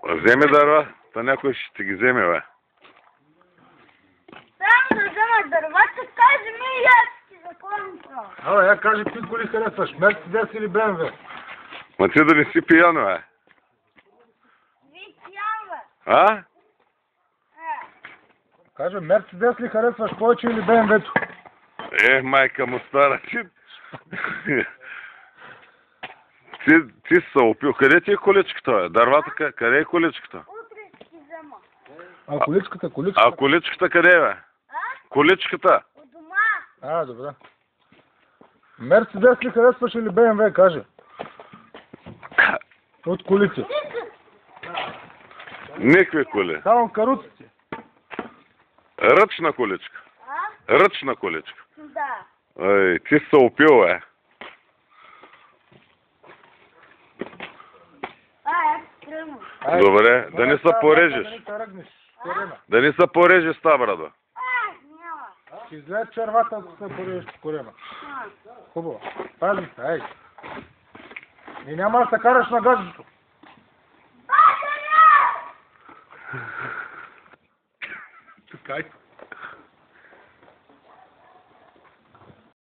Вземи дърва, та някой ще ти ги вземе, бе. Трябва да взема дървата, кажи ми и аз ти законно. Абе, я кажи ти коли харесваш, Мерцедес или БМВ? Ма ти да не си пиян, бе. Ви пиява. А? Каже, Мерцедес ли харесваш повече или БМВ-то? Майка му стара, ти си се опил. Къде ти е количката, бе? Дървата, къде е количката? Утре ще ти взема. А количката? А количката къде е, бе? Количката? От дома. Добре. Мерцедес ли харесваш или БМВ, каже? От колите. Никакви коли. Само каруците. Ръчна количка. Ръчна количка. Да. Ай, ти си се опил, бе. Тръгвам. Добре, да не се порежеш. Да не се порежеш с тази брада. Няма. Ще излезе червата, ако се порежеш по корема. Хубаво. Пази се, ей. И няма да се караш на гаджето. Чакай.